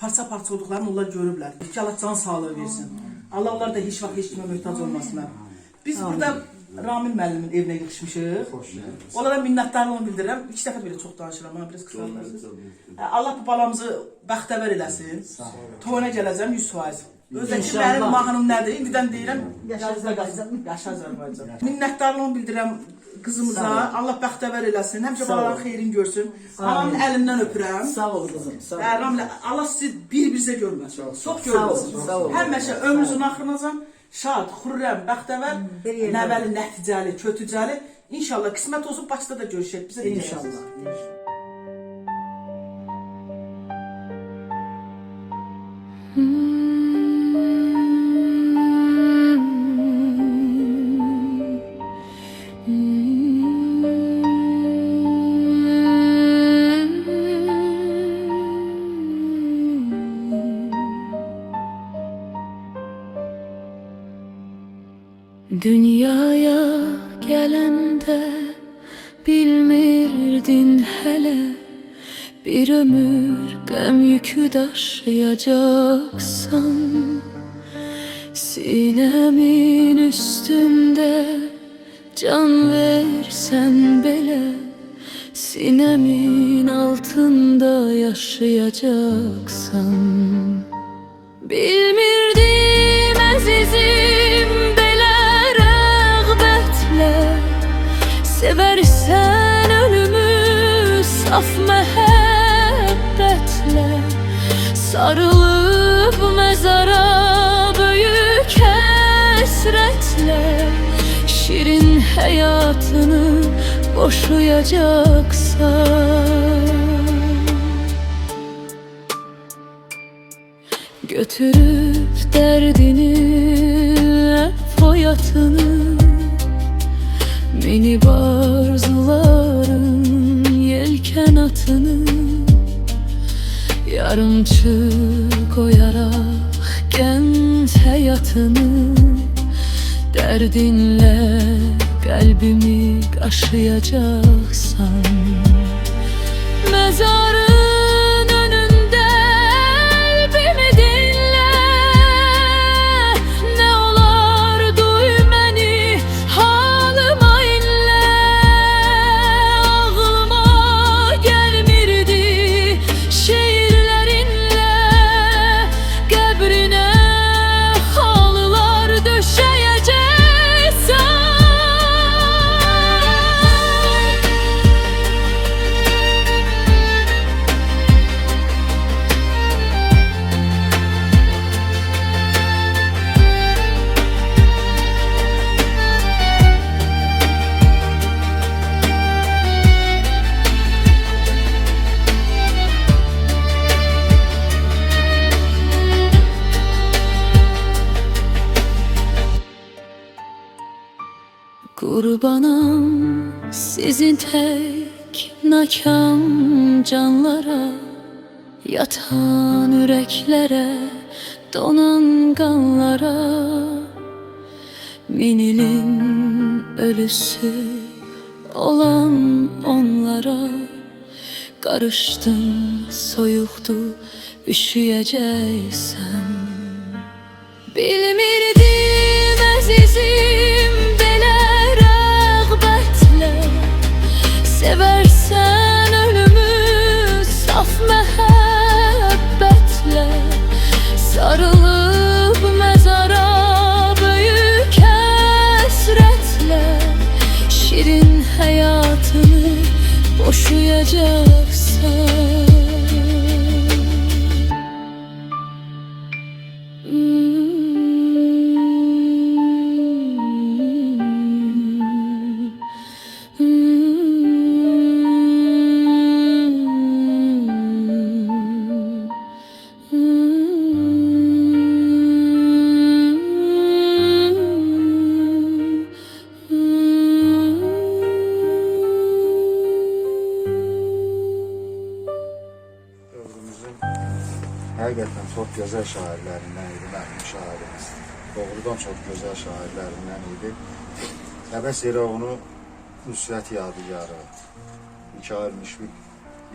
parça-parça olduqlarını onlar görüblər. İki Allah can sağlığı versin. Allah onlar da heç vaxt heç kimə möhtac olmasınlar. Biz burada Ramil müəllimin evinə yığışmışıq. Onlara minnətdarlığımı bildirirəm. 2 dəfə belə çox danışıram, amma biraz qısaltmışıq. Allah bu balamızı bəxtəvər eləsin. Toyuna gələcəm 100%. Özdəki mənim mahnım nədir? İndidən deyirəm, yaşa Azərbaycan. Minnətdarlığımı bildirirəm qızımıza. Allah bəxtəvər eləsin. Həmişə balaların xeyrini görsün. Anamın əlindən öpürəm. Sağ ol qızım, sağ ol. Ramil, Allah sizi bir-birizə görməsin. Çox görməsin. Həmişə ömrünüzün axırınacan şad, xürrəm, bəxtəvər, nəvəli, nəticəli, kötücəli. İnşallah qismət olsun, Bakıda da görüşək. Bizə də İnşallah. Dünyaya gələndə bilmirdin hələ bir ömür qəm yükü daşıyacaqsan. Sinəmin üstündə can versən belə sinəmin altında yaşayacaqsan. Bilmirdim əzizim seversen ölümü saf məhəbbətle, sarılıp mezara büyük həsrətle, şirin həyatını boşayacaksan. Götürüp derdini, foyatını, minik arzuların yelken atını yarımçı koyarak genç hayatını derdinle kalbimi kaşıyacaksan. Mezarın önünde elbimi dinle, ne olar duy beni halıma inle. Ağlıma gelmirdi şiirlerinle, qəbrine halılar döşəyəcəksən. Qurbanam sizin tək nakam canlara, yatan ürəklərə, donan qanlara. Min ilin ölüsü olan onlara, qarışdın, soyuqdu, üşüyəcəksən. Bilmirdim əzizim belə rəğbətlə, sevərsən ölümü saf məhəbbətlə, sarılıb məzara böyük həsrətlə, şirin həyatını boşuyacaqsan. Həqiqətən çox gözəl şairlərindən idi mənim şairimiz. Doğrudan çox gözəl şairlərindən idi. Əbəs yerə onu Nüsrət Yadigarı, Mikail Müşfiq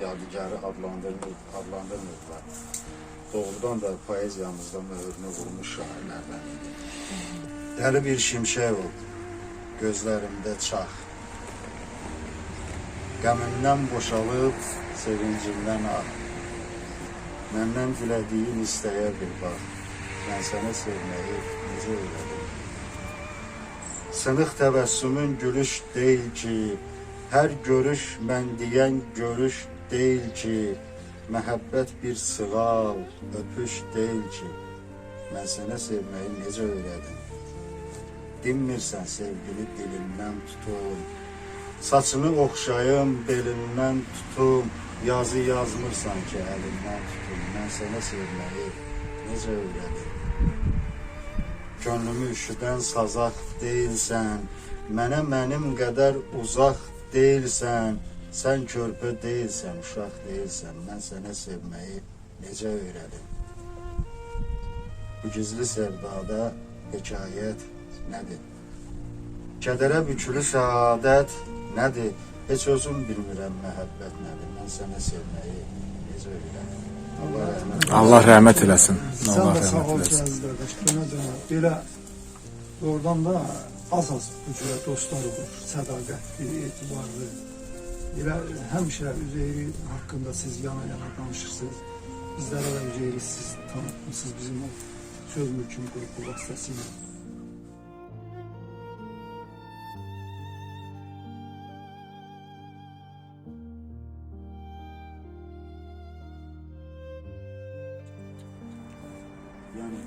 Yadigarı adlandırmırlar. Doğrudan da poeziyamızda möhürünü vurmuş şairlərdən idi. Dəli bir şimşək ol, gözlərimdə çax. Qəmimdən boşalıb, sevincimdən ağ. Məndən dilədiyin istəyə bir bax, mən sənə sevməyi necə öyrədim. Sınıq təbəssümün gülüş deyil ki, hər görüş mən deyən görüş deyil ki, məhəbbət bir sığal, öpüş deyil ki, mən sənə sevməyi necə öyrədim. Dinmirsən sevgili dilimdən tutum, saçını oxşayım belindən tutum, yazı yazmırsan ki əlimdən tutum, mən sənə sevməyi necə öyrədim. Gönlümü üşüdən sazaq deyilsən, mənə mənim qədər uzaq deyilsən, sən körpə deyilsən, uşaq deyilsən, mən sənə sevməyi necə öyrədim. Bu gizli sevdada hekayət nədir? Kədərə bükülü səadət nədir? Heç özüm bilmirəm məhəbbət nədir? Mən sənə sevməyi necə öyrədim? Allah rəhmət eləsin. Sən Allah də sağ rəhmət ol eləsin. Cəziz qardaş. Belə doğrudan da az bu cürə dostlar olur. Sədaqətli, etibarlı. Belə həmişə Üzeyri haqqında siz yana-yana danışırsınız. Bizlərə də Üzeyri siz tanıtmışsınız bizim o söz mülküm qrupu vasitəsilə. Yəni,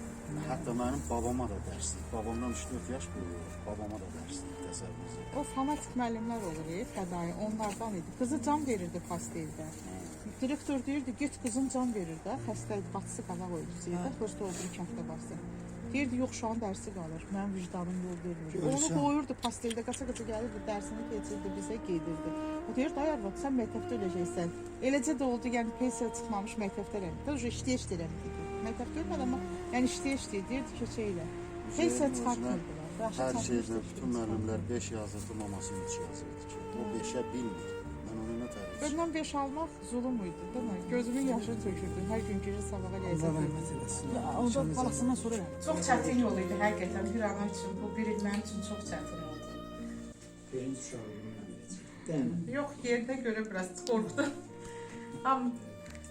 hətta mənim babama da dərslik. Babamdan 3-4 yaş böyük, babama da dərslik təsəvvür edin. O fanatik müəllimlər olur, fədai, onlardan idi. Qızı can verirdi pasteldə. Direktor deyirdi, get qızın can verir də, xəstə bacısı qala qoydu. Prosto olduğu 2 həftə bastı. Deyirdi, yox, şu an dərsi qalır. Mənim vicdanım yol vermir. Onu qoyurdu pasteldə, qaça-qaça gəlirdi, dərsini keçirdi, bizə qeydirdi. O deyirdi, ay arvad, sən məktəbdə öləcəksən. Eləcə də oldu, yəni pensiya çıxmamış məktəbdə eləməkdə. Uca işləyə-işləyə eləməkdə. Məktəbdə ölmədi, amma yəni işləyə-işləyə deyirdi, keçəklə. Pensiya çıxartmırdılar. Hər şeydə bütün müəllimlər 5 yazırdı, mamasını 3 yazırdı ki, o 5'ə bilmir. Mən onu nə tərəf? Öndən 5 almaq zulum idi, değil mi? Gözümün yaşını tökürdü. Hər gün girir sabaha ləzzət. Onda balasından sonra Çox çətin yol idi həqiqətən bir ana üçün. Bu bir il mənim üçün çox çətin oldu. Birinci uşağı Yox, yerdə görə biraz qorxdum.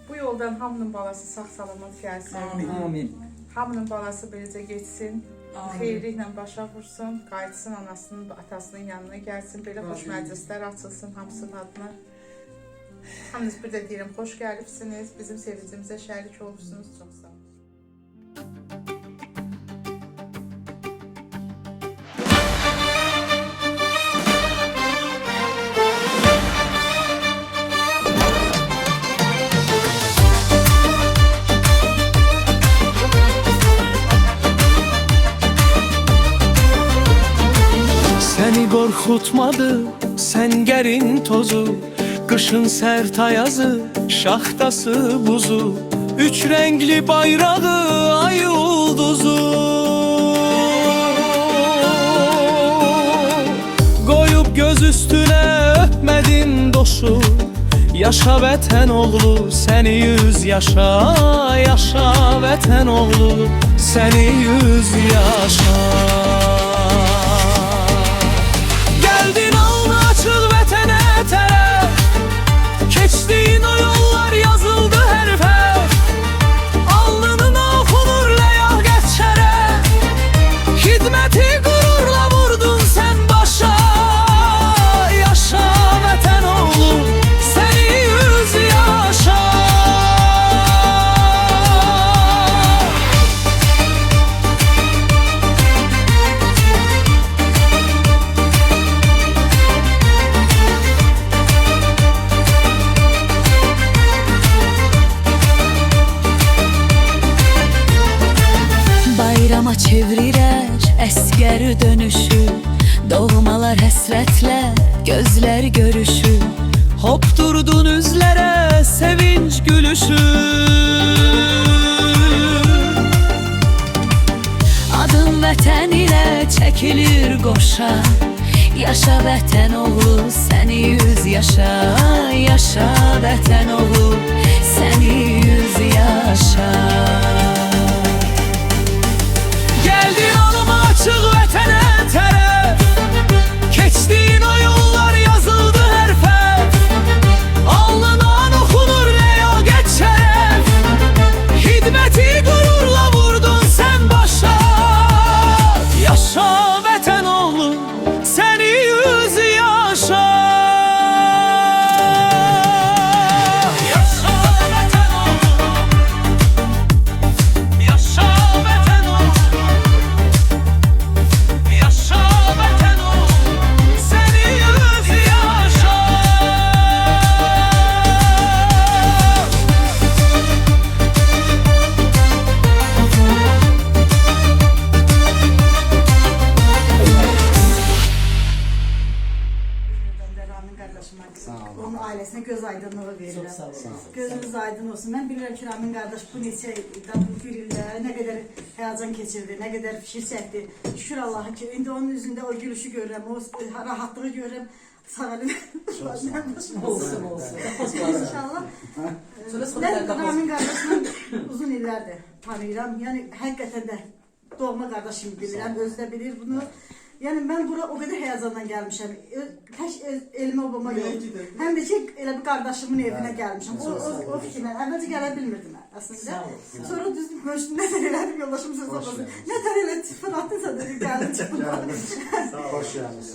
Bu yoldan hamının balası sağ-salamat gəlsin. Amin. Hamının balası beləcə geçsin. Xeyirliklə başa vursun, qayıtsın anasının, atasının yanına gəlsin. Belə xoş məclislər açılsın hamısının adına. Hamınız bir də deyirəm, xoş gəlibsiniz. Bizim sevincimizə şərik olursunuz. Çox sağ olun. Səni qorxu korkutmadı Sengerin tozu, kışın sert ayazı, şahtası buzu, üç renkli bayrağı ay yılduzu. Koyup göz üstüne öpmedin dostu, yaşa vətən oğlu seni 100 yaşa, yaşa vətən oğlu seni 100 yaşa. Geldin alnı açıq vətənə tərəf, keçdiyin o yollar yazıldı hərfə, alnının oxunur ləyaq geçərə, xidməti qürurla vurdun sən başa, yaşa vətən oğlu seni 100 yaşa. Bayrama çevirirər əskər dönüşü, doğmalar həsrətlə gözlər görüşü, Hop durdun üzlərə sevinç gülüşü. adın vətən ilə çəkilir qoşa, yaşa vətən oğlu səni 100 yaşa, yaşa vətən oğlu səni 100 yaşa. Geldin alnı açıq vətənə tərəf, keçdiyin o yollar yazıldı hərfə, alnından oxunur ləyaq geçərək, xidməti qürurla vurdun sən başa, yaşa vətən oğlu səni 100 yaşa. Yaşa vətən oğlu, yaşa vətən oğlu, yaşa vətən oğlu səni 100 yaşa. Ramin qardaşıma, Sağ olun. onun ailəsinə göz aydınlığı verirəm. Gözünüz aydın olsun. Mən bilirəm ki, Ramin qardaş bu neçə bir ildə nə qədər həyəcan keçirdi, nə qədər fikir çəkdi. Şükür Allaha ki, indi onun üzündə o gülüşü görürəm, o rahatlığı görürəm. Sağ olun. Olsun, olsun. İnşallah. Mən Ramin qardaşımı uzun illərdir tanıyıram. Yəni, həqiqətən də doğma qardaşım bilirəm, özü də bilir bunu. Yəni mən bura o qədər həyəcandan gəlmişəm. Tək elmə obama yox. Həm də ki elə bir qardaşımın evinə gəlmişəm. O fikirlə əvvəlcə gələ bilmirdim əslində. Sonra düzdür görüşdüm, nə tər elədim yoldaşım söz olmasın. Nə tər elə fırlatdınsa dedim gəldim çıxdım. Hoş geldiniz.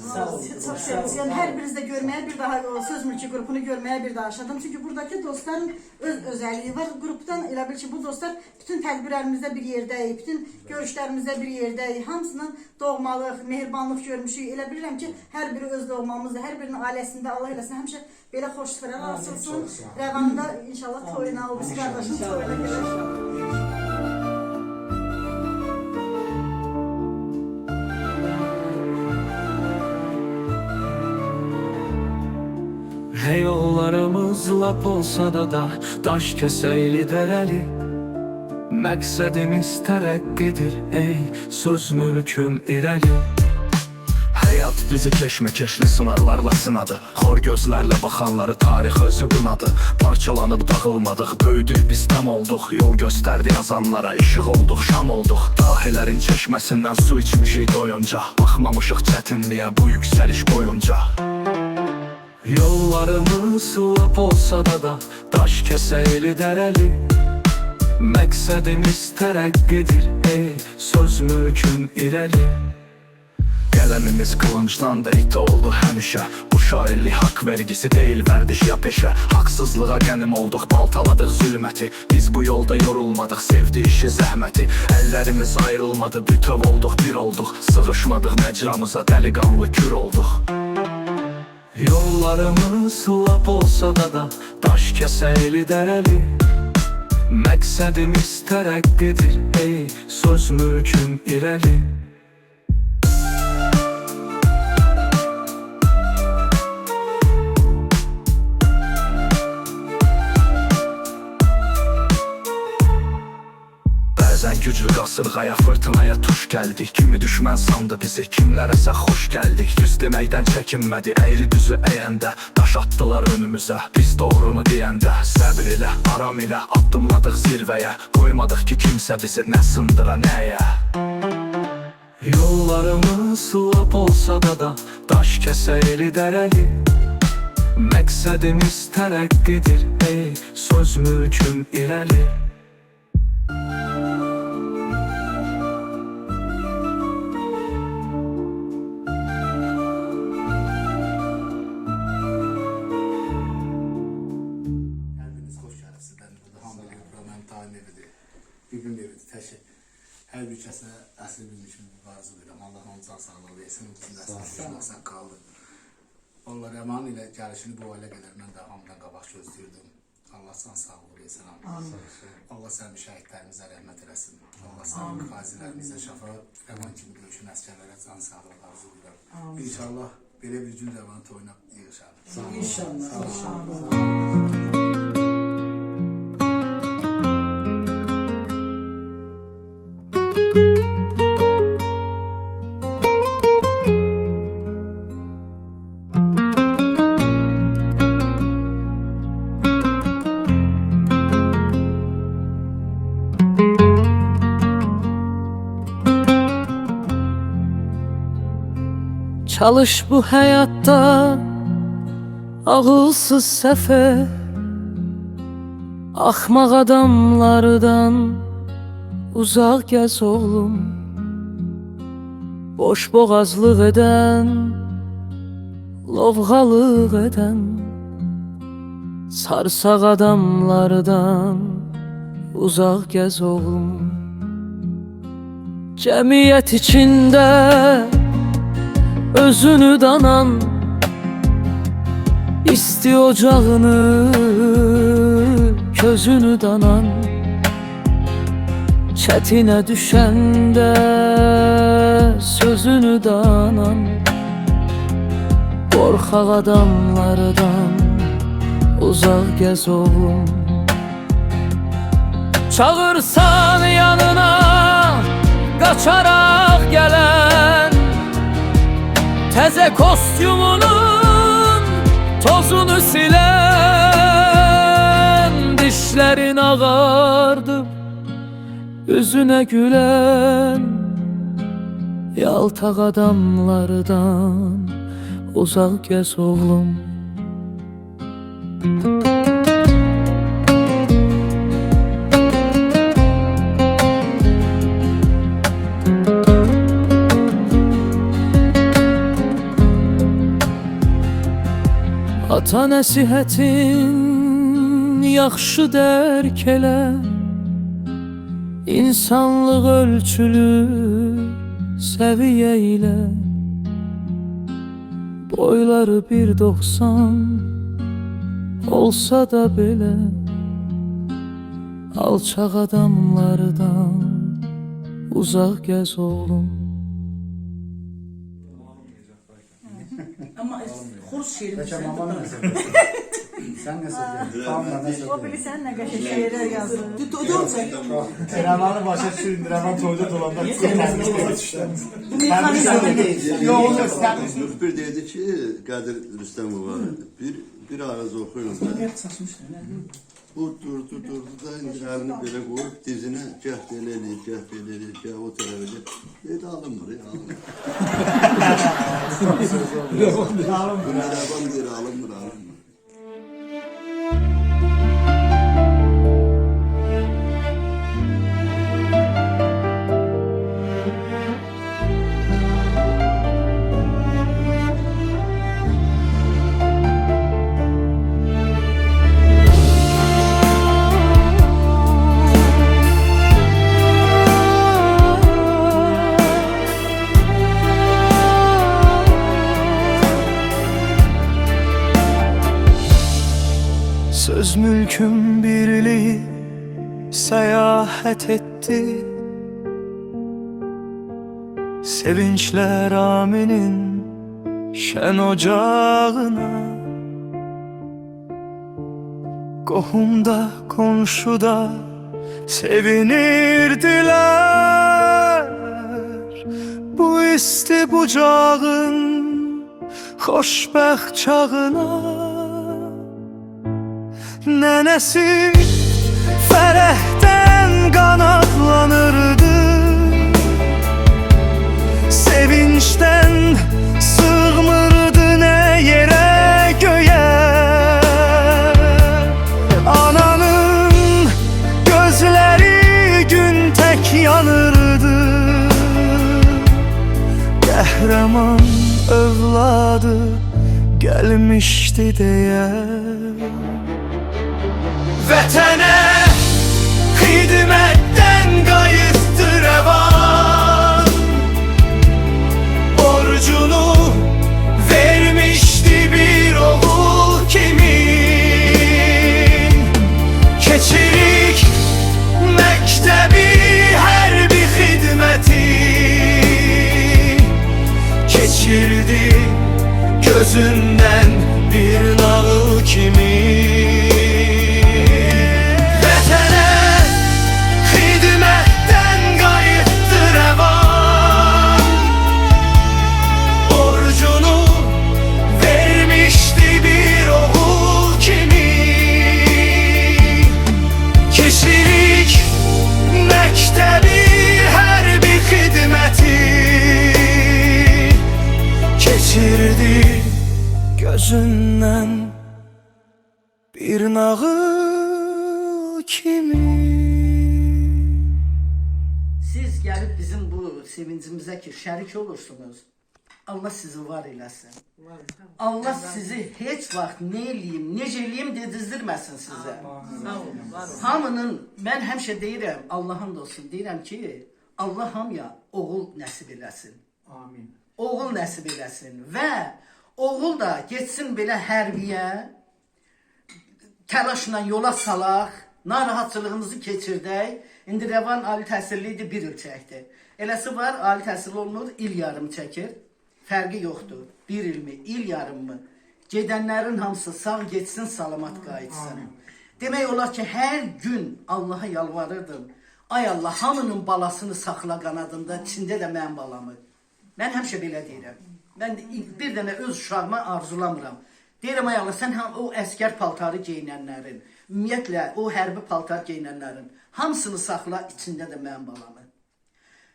Çox sevindim. Yəni hər birinizdə görməyə bir daha o söz mülki qrupunu görməyə bir daha aşadım. Çünki buradakı dostların öz özəlliyi var. Qrupdan elə bil ki bu dostlar bütün tədbirlərimizdə bir yerdəyik, bütün görüşlərimizdə bir yerdəyik. Hamısının doğmalıq, mehribanlıq görmüşük. Elə bilirəm ki, hər biri öz doğmamızdır. Hər birinin ailəsində Allah eləsin həmişə belə xoş sifərlər açılsın. Rəvanında inşallah toyuna, o biz qardaşın toyuna gələk. Hey yollarımız lap olsa da daş keseyli dereli, məqsədimiz tərəqqidir ey söz mülküm irəli. Həyat bizi keşməkeşli sınarlarla sınadı, xor gözlərlə baxanları tarix özü qınadı. Parçalanıb dağılmadıq, böyüdük biz tam olduq, yol göstərdi yazanlara, işıq olduq, şam olduq. Dahilərin çeşməsindən su içmişik doyunca, baxmamışıq çətinliyə bu yüksəliş boyunca. Yollarımız lap olsa da daş keseyli dərəli, məqsədimiz tərəqqidir ey söz mülkün irəli. Qələmimiz qılıncdan deyitə oldu həmişə, bu şairlik haqq vergisi deyil vərdiş ya peşə. Haqsızlığa qənim olduq, baltaladıq zülməti, biz bu yolda yorulmadıq, sevdi işi zəhməti. Əllərimiz ayrılmadı, bütöv olduq, bir olduq, sığışmadıq məcramıza, dəliqanlı kür olduq. Yollarımız lap olsa da daş keseyli dərəli, məqsədimiz tərəqqidir ey söz mülkün irəli. Kasırğaya, fırtınaya tuş gəldik. Kimi düşmən sandı bizi, kimlərəsə xoş gəldik. Düz deməkdən çəkinmədi, əyri düzü əyəndə. Daş atdılar önümüzə, biz doğrunu deyəndə. Səbir ilə, aram ilə addımladıq zirvəyə. Qoymadıq ki kimsə bizi nə sındıra, nəyə. Yollarımız lap olsa da daş kəsəyli dərəli. Məqsədimiz tərəqqidir, ey söz mülküm irəli. Hepiniz hoş geldiniz. Ben burada hamdolsun. Program tayin evidir. Bugün evidir. Teşekkür. Her bir kəsə əsl bilmişim bir arzu edirəm. Allah onun can sağlığı versin. Bizim də sağlıqsan qaldı. Allah rəman ilə gəlişini bu ailə qədər mən də hamıdan qabaq gözləyirdim. Allah can sağlığı versin. Allah sənin şəhidlərimizə rəhmət eləsin. Allah sənin qazilərimizə şəfa rəman kimi döyüşün əskərlərə can sağlığı arzu edirəm. İnşallah belə bir gün rəvan toyuna yığışar. İnşallah. Çalış bu hayatta ağılsız səfeh, axmaq adamlardan uzaq gəz oğlum. Boş boğazlıq edən, lovğalıq edən, sarsaq adamlardan uzaq gəz oğlum. Cəmiyyət içində özünü danan, isti ocağını, közünü danan, çətinə düşəndə sözünü danan, qorxaq adamlardan uzaq gəz oğlum. Çağırsan yanına qaçaraq gələn, təzə kostyumunun tozunu silən, dişlərin ağardı, üzünə gülən, yaltaq adamlardan uzaq gəz oğlum. Ata nəsihətin yaxşı dərk elə, İnsanlıq ölçülü səviyyə ilə. Boyları 1.90 olsa da belə, alçaq adamlardan uzaq gəz oğlum. Ama xoruz şeiri Peki mama ne söylüyor? Sen ne söylüyorsun? Tam da ne söylüyorsun? Bilirsən nə qəşəng şeirlər yazır. Rəmanı başa düşürün, Rəman toyda dolanda Yok bir dedi ki Qədir Rüstəmova bir ağız oxuyun. Bu durdu da əlini belə qoyub dizinə cəhd elə eləyir, gəh o tərəf eləyir. Dedi alınmır, alınmır. Alınmır. Söz mülküm birliği seyahat etti, sevinçler aminin şen ocağına. Qohumda, komşuda sevinirdiler, bu isti bucağın xoşbəxt çağına. Nənəsi fərəhdən qanadlanırdı, sevinçdən sığmırdı nə yerə göyə. Ananın gözləri gün tək yanırdı, qəhrəman övladı gəlmişdi deyə. Vətənə xidmətdən qayıtdı rəvan, borcunu vermişdi bir oğul kimi. Keçirik məktəbi hərbi xidməti, keçirdi gözündən bir nağıl kimi. Vətənə xidmətdən qayıtdı rəvan, borcunu vermişdi bir oğul kimi. Keçirik məktəbi hərbi xidməti, keçirdi gözündən bir nağıl kimi. Siz gəlib bizim bu sevincimizə ki şərik olursunuz. Allah sizi var eləsin. Allah sizi heç vaxt nə eləyim, necə eləyim dedirtməsin sizə. Hamının, mən həmişə deyirəm, Allah'ın olsun, deyirəm ki, Allah hamıya oğul nəsib eləsin. Amin. Oğul nəsib eləsin və oğul da getsin belə hərbiyə, təlaşla yola salaq, narahatçılığımızı keçirdək. İndi Rəvan ali təhsilli idi, 1 il çəkdi. Eləsi var, ali təhsil olmur, il yarım çəkir. Fərqi yoxdur. 1 ilmi, il yarımı. Gedənlərin hamısı sağ geçsin, salamat qayıtsın. Demək olar ki, hər gün Allah'a yalvarırdım. Ay Allah, hamının balasını saxla qanadında, içində də mənim balamı. Mən həmişə belə deyirəm. Mən bir dənə öz uşağıma arzulamıram. Deyirəm, ay Allah, sən o əskər paltarı geyinənlərin, ümumiyyətlə o hərbi paltar geyinənlərin hamısını saxla, içində də mənim balamı.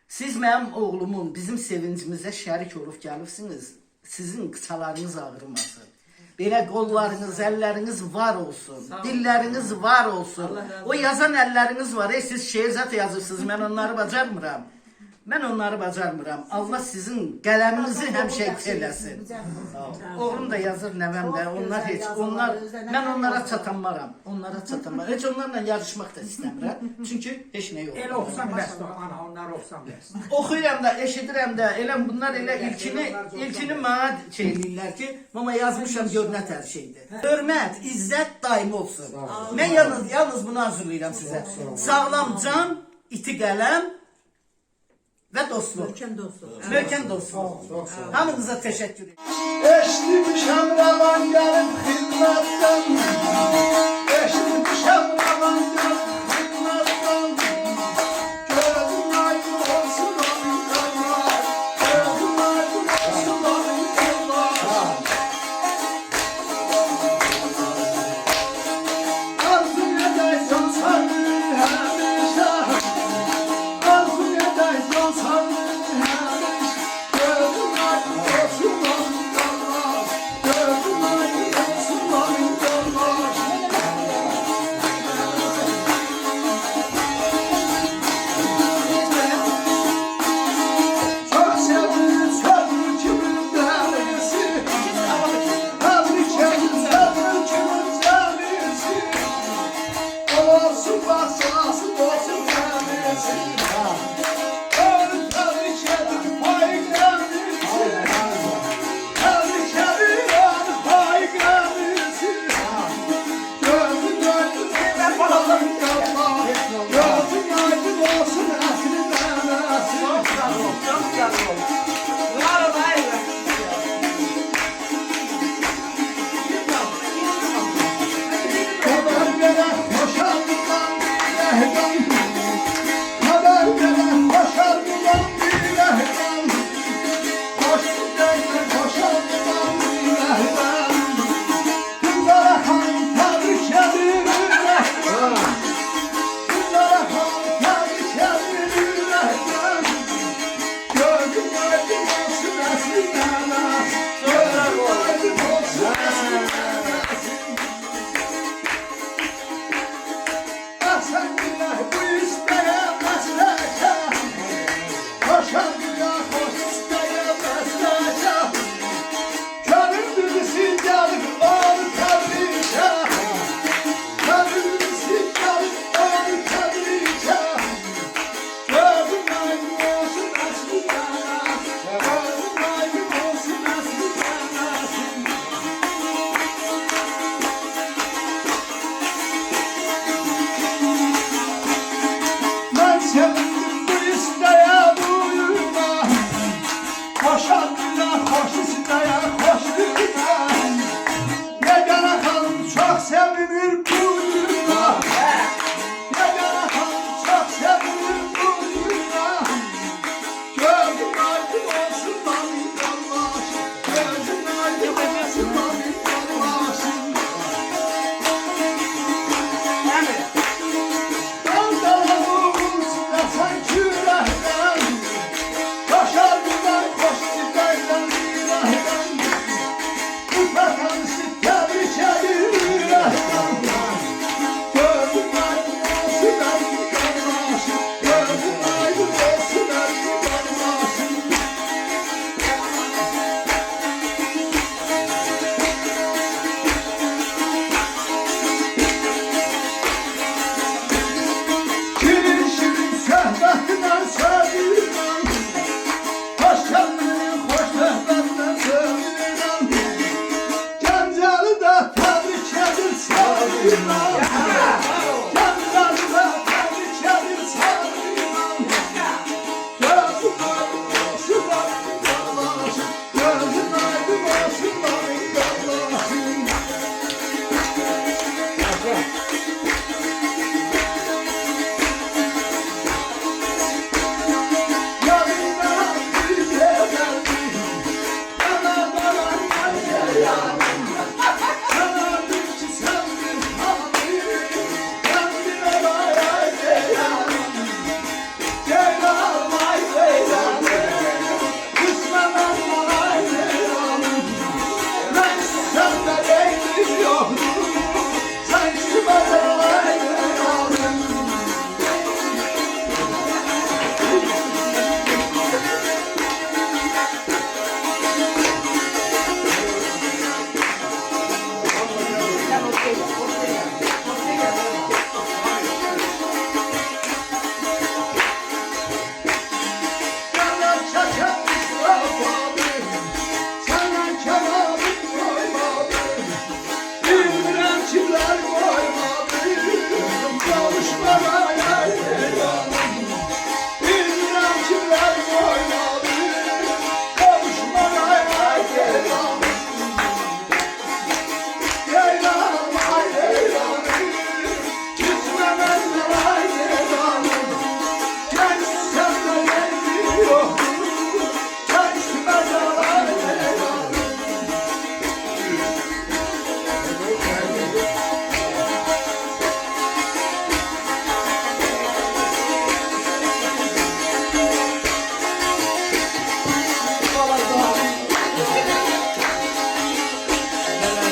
Siz mənim oğlumun, bizim sevincimizə şərik olub gəlirsiniz, sizin qıçalarınız ağrımasın. Belə qollarınız, əlləriniz var olsun, dilləriniz var olsun. O yazan əlləriniz var, siz şeir zat yazırsınız, mən onları bacarmıram. Mən onları bacarmıram. Allah sizin qələminizi həmişə eləsin. Oğlum da yazır, nəvəm də. Mən onlara çatanmaram. Onlara çatanmaram. Heç onlarla yarışmaq da istəmirəm. Çünki heç nə yox. El oxusan bəs, ana, onlar oxusan bəs. Oxuyuram da, eşidirəm də. Elə bunlar elə ilkini mənə şey eləyirlər ki, mama yazmışam, gör nə tər şeydir. Hörmət, izzət daim olsun. Mən yalnız bunu arzulayıram sizə. Sağlam can, iti qələm və dostluq. Möhkəm dostluq. Hamınıza təşəkkür ederim. Eşitmişəm Rəvan gəlib xidmətdən, eşitmişəm Rəvan gəlib xidmətdən. Gözüm aydın olsun onun yollar, gözüm aydın olsun onun yollar. Arzu edəysən səni həmişə, arzu edəysən səni həmişə. Gözüm aydın olsun onun yollar, gözüm aydın olsun onun yollar.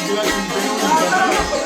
Güzel, güzel.